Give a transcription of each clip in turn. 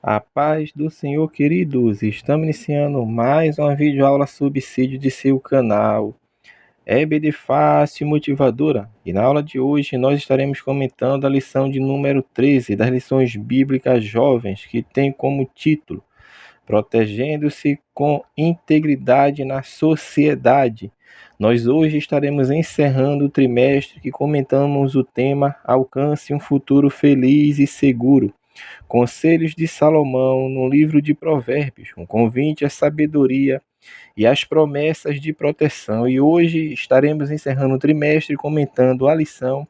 A paz do Senhor, queridos. Estamos iniciando mais uma videoaula subsídio de seu canal EBD Fácil e Motivadora. E na aula de hoje nós estaremos comentando a lição de número 13 das lições bíblicas jovens, que tem como título Protegendo-se com integridade na sociedade. Nós hoje estaremos encerrando o trimestre que comentamos o tema Alcance um futuro feliz e seguro. Conselhos de Salomão no livro de Provérbios, um convite à sabedoria e às promessas de proteção. E hoje estaremos encerrando o trimestre comentando a lição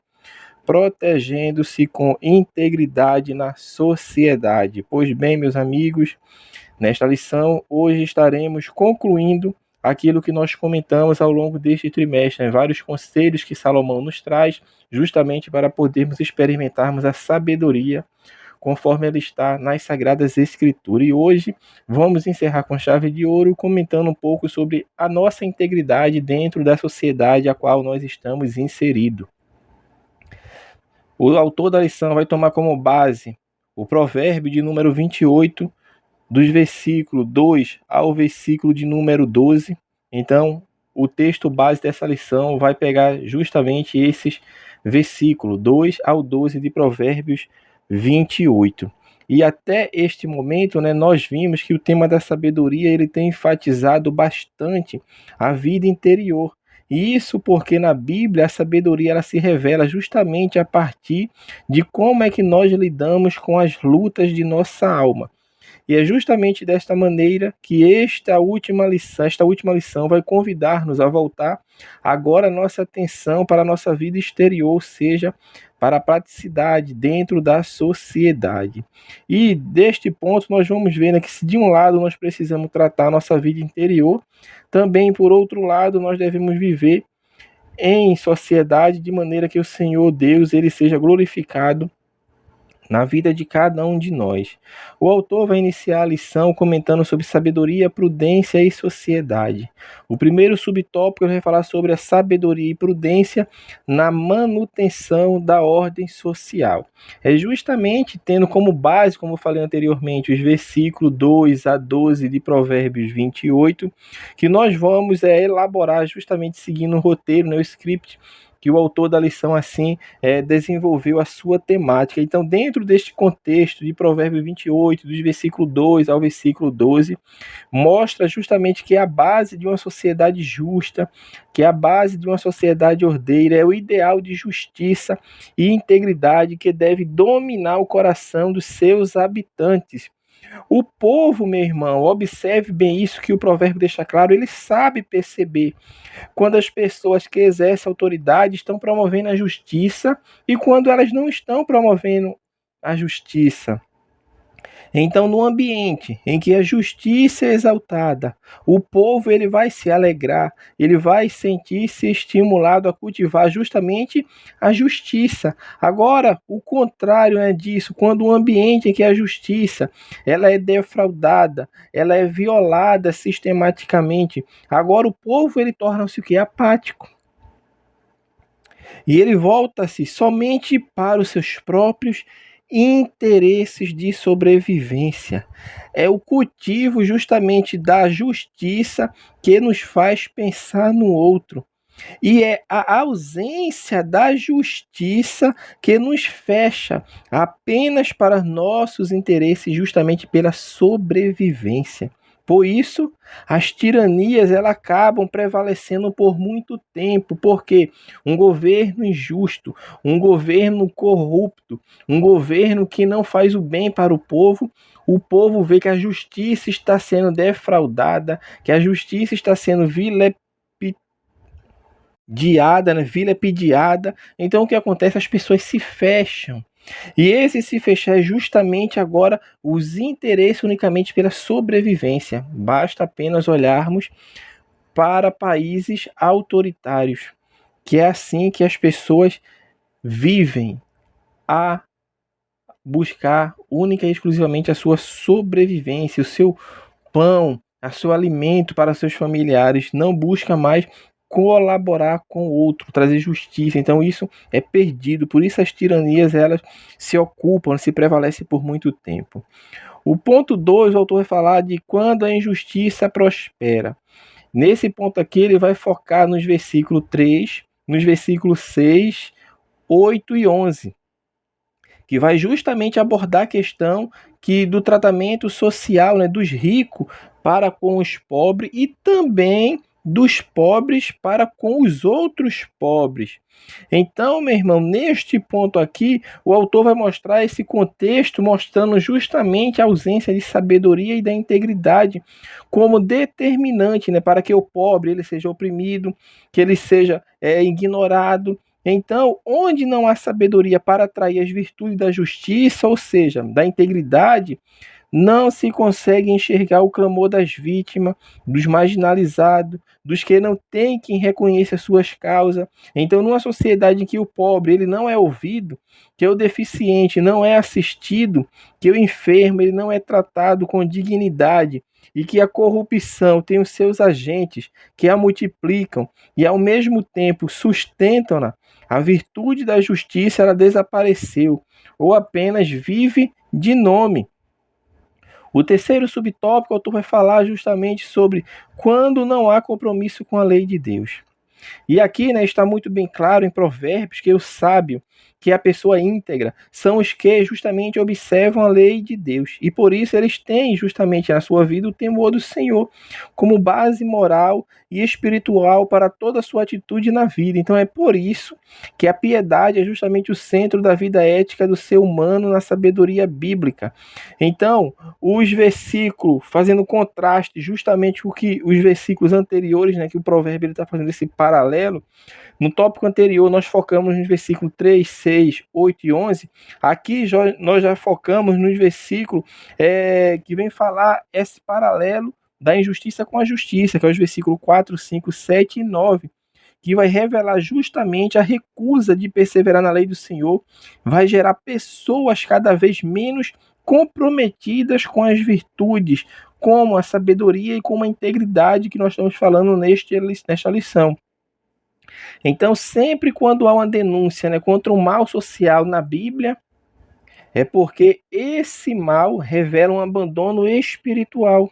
Protegendo-se com integridade na sociedade. Pois bem, meus amigos, nesta lição hoje estaremos concluindo aquilo que nós comentamos ao longo deste trimestre, vários conselhos que Salomão nos traz, justamente para podermos experimentarmos a sabedoria conforme ela está nas Sagradas Escrituras. E hoje vamos encerrar com chave de ouro, comentando um pouco sobre a nossa integridade dentro da sociedade a qual nós estamos inseridos. O autor da lição vai tomar como base o provérbio de número 28, dos versículos 2 ao versículo de número 12. Então, o texto base dessa lição vai pegar justamente esses versículos 2 ao 12 de Provérbios 28. E até este momento, nós vimos que o tema da sabedoria ele tem enfatizado bastante a vida interior. E isso porque na Bíblia a sabedoria ela se revela justamente a partir de como é que nós lidamos com as lutas de nossa alma. E é justamente desta maneira que esta última lição vai convidar-nos a voltar agora a nossa atenção para a nossa vida exterior, ou seja, para a praticidade dentro da sociedade. E deste ponto nós vamos ver que se de um lado nós precisamos tratar a nossa vida interior, também por outro lado nós devemos viver em sociedade de maneira que o Senhor Deus ele seja glorificado na vida de cada um de nós. O autor vai iniciar a lição comentando sobre sabedoria, prudência e sociedade. O primeiro subtópico ele vai falar sobre a sabedoria e prudência na manutenção da ordem social. É justamente tendo como base, como eu falei anteriormente, os versículos 2 a 12 de Provérbios 28, que nós vamos elaborar justamente seguindo o roteiro, o script, que o autor da lição assim desenvolveu a sua temática. Então, dentro deste contexto de Provérbios 28, dos versículos 2 ao versículo 12, mostra justamente que a base de uma sociedade justa, que a base de uma sociedade ordeira é o ideal de justiça e integridade que deve dominar o coração dos seus habitantes. O povo, meu irmão, observe bem isso que o provérbio deixa claro, ele sabe perceber quando as pessoas que exercem autoridade estão promovendo a justiça e quando elas não estão promovendo a justiça. Então, no ambiente em que a justiça é exaltada, o povo ele vai se alegrar, ele vai sentir-se estimulado a cultivar justamente a justiça. Agora, o contrário é disso, quando o ambiente em que a justiça ela é defraudada, ela é violada sistematicamente, agora o povo ele torna-se o que? Apático. E ele volta-se somente para os seus próprios interesses de sobrevivência. É o cultivo justamente da justiça que nos faz pensar no outro. E é a ausência da justiça que nos fecha apenas para nossos interesses, justamente pela sobrevivência. Por isso, as tiranias elas acabam prevalecendo por muito tempo, porque um governo injusto, um governo corrupto, um governo que não faz o bem para o povo vê que a justiça está sendo defraudada, que a justiça está sendo vilipendiada. Então o que acontece? As pessoas se fecham. E esse se fechar é justamente agora os interesses unicamente pela sobrevivência. Basta apenas olharmos para países autoritários, que é assim que as pessoas vivem, a buscar única e exclusivamente a sua sobrevivência, o seu pão, o seu alimento para seus familiares, não busca mais colaborar com o outro, trazer justiça. Então isso é perdido, por isso as tiranias elas se ocupam, se prevalecem por muito tempo. O ponto 2, o autor vai falar de quando a injustiça prospera. Nesse ponto aqui ele vai focar nos versículos 3, nos versículos 6, 8 e 11, que vai justamente abordar a questão do tratamento social, né, dos ricos para com os pobres e também dos pobres para com os outros pobres. Então, meu irmão, neste ponto aqui, o autor vai mostrar esse contexto, mostrando justamente a ausência de sabedoria e da integridade como determinante, né, para que o pobre ele seja oprimido, que ele seja ignorado. Então, onde não há sabedoria para atrair as virtudes da justiça, ou seja, da integridade, não se consegue enxergar o clamor das vítimas, dos marginalizados, dos que não têm quem reconheça suas causas. Então, numa sociedade em que o pobre ele não é ouvido, que o deficiente não é assistido, que o enfermo ele não é tratado com dignidade e que a corrupção tem os seus agentes que a multiplicam e ao mesmo tempo sustentam-na, a virtude da justiça ela desapareceu ou apenas vive de nome. O terceiro subtópico, o autor vai falar justamente sobre quando não há compromisso com a lei de Deus. E aqui, né, está muito bem claro em Provérbios que o sábio, que é a pessoa íntegra, são os que justamente observam a lei de Deus. E por isso eles têm justamente na sua vida o temor do Senhor como base moral e espiritual para toda a sua atitude na vida. Então é por isso que a piedade é justamente o centro da vida ética do ser humano na sabedoria bíblica. Então, os versículos, fazendo contraste justamente com que os versículos anteriores, né, que o provérbio está fazendo esse paralelo, no tópico anterior nós focamos nos versículos 3, 6, 8 e 11, aqui nós já focamos nos versículos que vem falar esse paralelo da injustiça com a justiça, que é os versículos 4, 5, 7 e 9, que vai revelar justamente a recusa de perseverar na lei do Senhor, vai gerar pessoas cada vez menos comprometidas com as virtudes, como a sabedoria e com a integridade que nós estamos falando nesta lição. Então, sempre quando há uma denúncia, né, contra o mal social na Bíblia, é porque esse mal revela um abandono espiritual.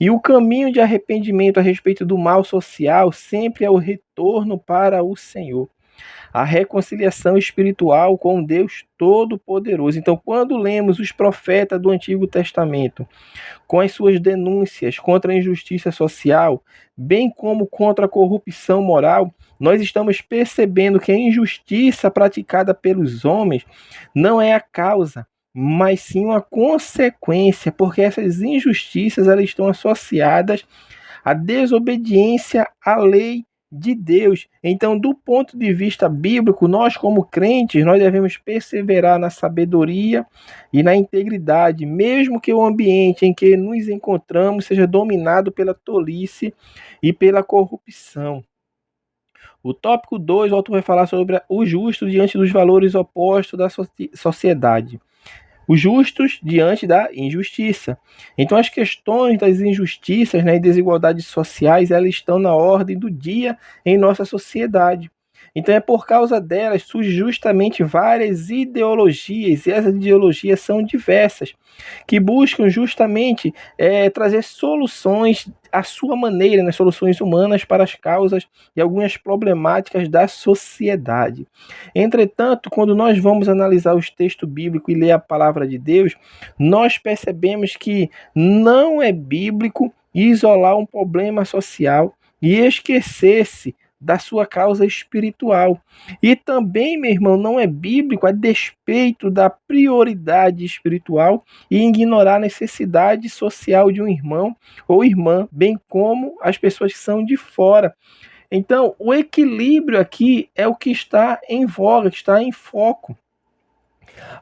E o caminho de arrependimento a respeito do mal social sempre é o retorno para o Senhor, a reconciliação espiritual com Deus Todo-Poderoso. Então, quando lemos os profetas do Antigo Testamento, com as suas denúncias contra a injustiça social, bem como contra a corrupção moral, nós estamos percebendo que a injustiça praticada pelos homens não é a causa, mas sim uma consequência, porque essas injustiças elas estão associadas à desobediência à lei de Deus. Então, do ponto de vista bíblico, nós como crentes, nós devemos perseverar na sabedoria e na integridade, mesmo que o ambiente em que nos encontramos seja dominado pela tolice e pela corrupção. O tópico 2, o autor vai falar sobre o justo diante dos valores opostos da sociedade. Os justos diante da injustiça. Então, as questões das injustiças, né, e desigualdades sociais, elas estão na ordem do dia em nossa sociedade. Então, é por causa delas surgem justamente várias ideologias, e essas ideologias são diversas, que buscam justamente trazer soluções à sua maneira, né, soluções humanas para as causas e algumas problemáticas da sociedade. Entretanto, quando nós vamos analisar os textos bíblicos e ler a palavra de Deus, nós percebemos que não é bíblico isolar um problema social e esquecer-se da sua causa espiritual. E também, meu irmão, não é bíblico a despeito da prioridade espiritual e ignorar a necessidade social de um irmão ou irmã, bem como as pessoas que são de fora. Então, o equilíbrio aqui é o que está em voga, que está em foco.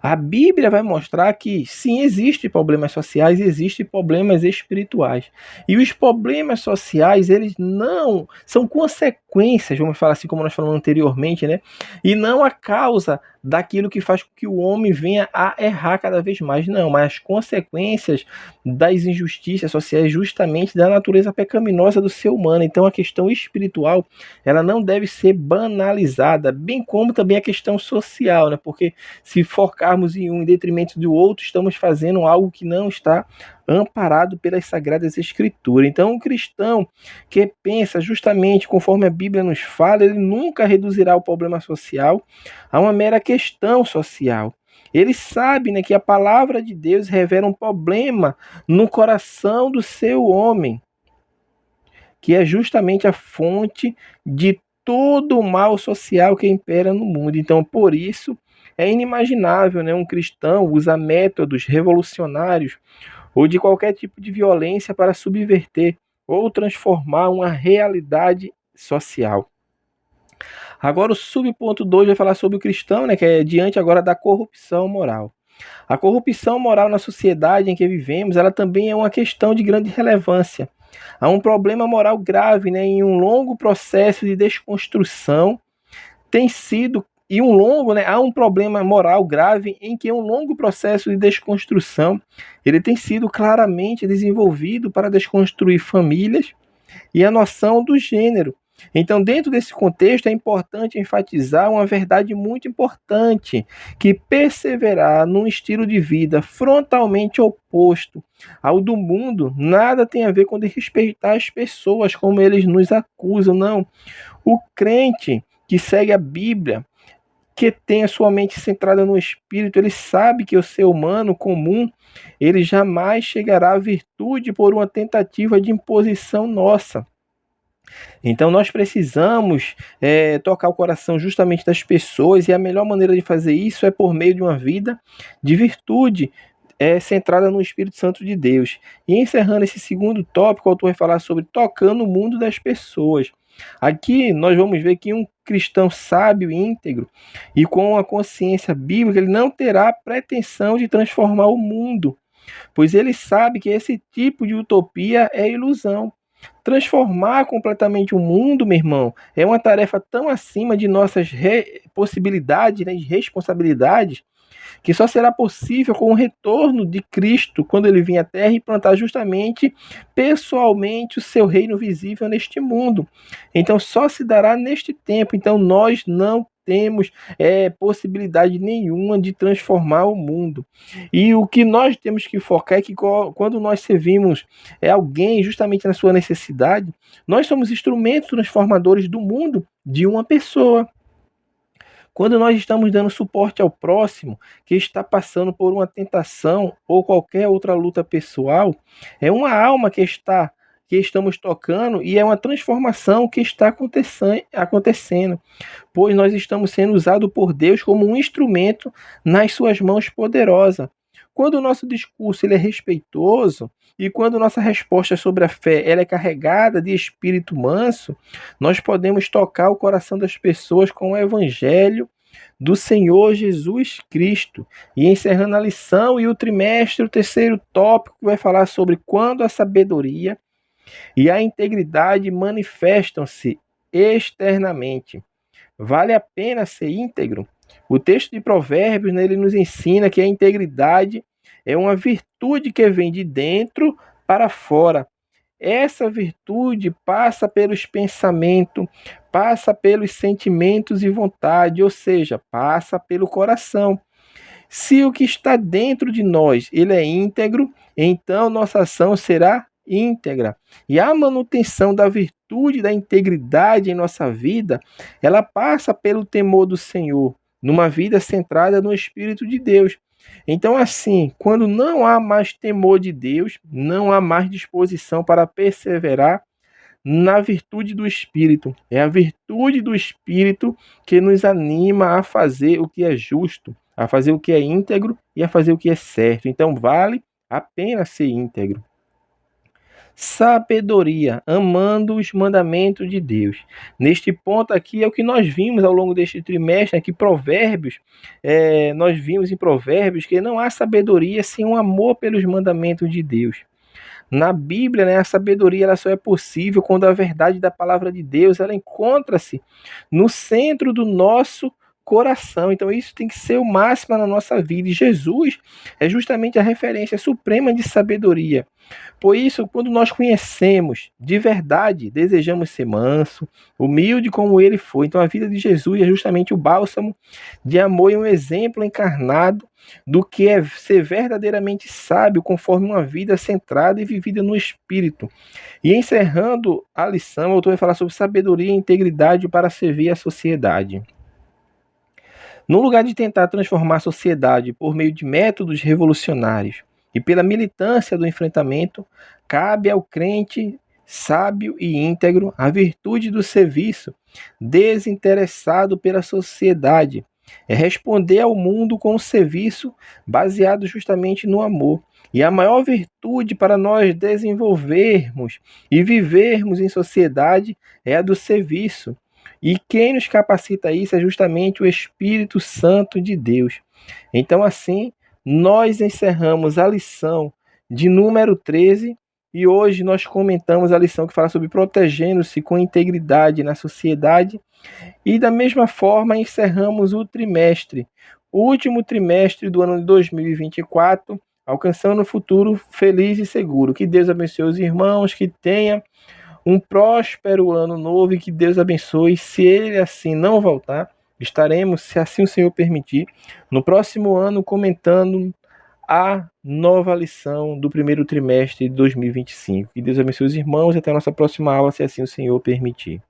A Bíblia vai mostrar que sim, existem problemas sociais, existem problemas espirituais. E os problemas sociais, eles não são consequências, vamos falar assim como nós falamos anteriormente, né? E não a causa daquilo que faz com que o homem venha a errar cada vez mais, não, mas as consequências das injustiças sociais justamente da natureza pecaminosa do ser humano. Então a questão espiritual, ela não deve ser banalizada, bem como também a questão social, né? Porque se focarmos em um em detrimento do outro, estamos fazendo algo que não está amparado pelas Sagradas Escrituras. Então, um cristão que pensa justamente conforme a Bíblia nos fala, ele nunca reduzirá o problema social a uma mera questão social. Ele sabe, né, que a palavra de Deus revela um problema no coração do seu homem, que é justamente a fonte de todo o mal social que impera no mundo. Então, por isso, é inimaginável, né, um cristão usar métodos revolucionários ou de qualquer tipo de violência para subverter ou transformar uma realidade social. Agora, o subponto 2 vai falar sobre o cristão, né, que é diante agora da corrupção moral. A corrupção moral na sociedade em que vivemos, ela também é uma questão de grande relevância. Há um problema moral grave, né, em um longo processo de desconstrução tem sido há um problema moral grave em que um longo processo de desconstrução ele tem sido claramente desenvolvido para desconstruir famílias e a noção do gênero. Então, dentro desse contexto, é importante enfatizar uma verdade muito importante, que perseverar num estilo de vida frontalmente oposto ao do mundo nada tem a ver com desrespeitar as pessoas como eles nos acusam, não. O crente que segue a Bíblia, que tem a sua mente centrada no Espírito, ele sabe que o ser humano comum, ele jamais chegará à virtude por uma tentativa de imposição nossa. Então nós precisamos tocar o coração justamente das pessoas, e a melhor maneira de fazer isso é por meio de uma vida de virtude, centrada no Espírito Santo de Deus. E encerrando esse segundo tópico, o autor vai falar sobre tocando o mundo das pessoas. Aqui nós vamos ver que um cristão sábio e íntegro e com a consciência bíblica, ele não terá pretensão de transformar o mundo, pois ele sabe que esse tipo de utopia é ilusão. Transformar completamente o mundo, meu irmão, é uma tarefa tão acima de nossas possibilidades, né, de responsabilidades, que só será possível com o retorno de Cristo, quando ele vir à Terra e plantar justamente, pessoalmente, o seu reino visível neste mundo. Então, só se dará neste tempo. Então, nós não temos possibilidade nenhuma de transformar o mundo. E o que nós temos que focar é que quando nós servimos alguém justamente na sua necessidade, nós somos instrumentos transformadores do mundo de uma pessoa. Quando nós estamos dando suporte ao próximo que está passando por uma tentação ou qualquer outra luta pessoal, é uma alma que estamos tocando, e é uma transformação que está acontecendo, pois nós estamos sendo usados por Deus como um instrumento nas suas mãos poderosas. Quando o nosso discurso ele é respeitoso e quando nossa resposta sobre a fé ela é carregada de espírito manso, nós podemos tocar o coração das pessoas com o evangelho do Senhor Jesus Cristo. E encerrando a lição e o trimestre, o terceiro tópico vai falar sobre quando a sabedoria e a integridade manifestam-se externamente. Vale a pena ser íntegro? O texto de Provérbios, né, ele nos ensina que a integridade é uma virtude que vem de dentro para fora. Essa virtude passa pelos pensamentos, passa pelos sentimentos e vontade, ou seja, passa pelo coração. Se o que está dentro de nós ele é íntegro, então nossa ação será íntegra. E a manutenção da virtude da integridade em nossa vida, ela passa pelo temor do Senhor, numa vida centrada no Espírito de Deus. Então, assim, quando não há mais temor de Deus, não há mais disposição para perseverar na virtude do Espírito. É a virtude do Espírito que nos anima a fazer o que é justo, a fazer o que é íntegro e a fazer o que é certo. Então, vale a pena ser íntegro. Sabedoria, amando os mandamentos de Deus. Neste ponto aqui é o que nós vimos ao longo deste trimestre, aqui Provérbios, nós vimos em Provérbios que não há sabedoria sem um amor pelos mandamentos de Deus. Na Bíblia, né, a sabedoria ela só é possível quando a verdade da palavra de Deus ela encontra-se no centro do nosso coração. Então isso tem que ser o máximo na nossa vida. E Jesus é justamente a referência suprema de sabedoria. Por isso, quando nós conhecemos de verdade, desejamos ser manso, humilde como ele foi. Então a vida de Jesus é justamente o bálsamo de amor e um exemplo encarnado do que é ser verdadeiramente sábio, conforme uma vida centrada e vivida no Espírito. E encerrando a lição, o autor vai falar sobre sabedoria e integridade para servir a sociedade. No lugar de tentar transformar a sociedade por meio de métodos revolucionários e pela militância do enfrentamento, cabe ao crente sábio e íntegro a virtude do serviço, desinteressado pela sociedade. É responder ao mundo com um serviço baseado justamente no amor. E a maior virtude para nós desenvolvermos e vivermos em sociedade é a do serviço. E quem nos capacita a isso é justamente o Espírito Santo de Deus. Então, assim, nós encerramos a lição de número 13 e hoje nós comentamos a lição que fala sobre protegendo-se com integridade na sociedade. E da mesma forma encerramos o trimestre, o último trimestre do ano de 2024, alcançando um futuro feliz e seguro. Que Deus abençoe os irmãos, que tenha um próspero ano novo e que Deus abençoe. Se ele assim não voltar, estaremos, se assim o Senhor permitir, no próximo ano comentando a nova lição do primeiro trimestre de 2025. Que Deus abençoe os irmãos e até a nossa próxima aula, se assim o Senhor permitir.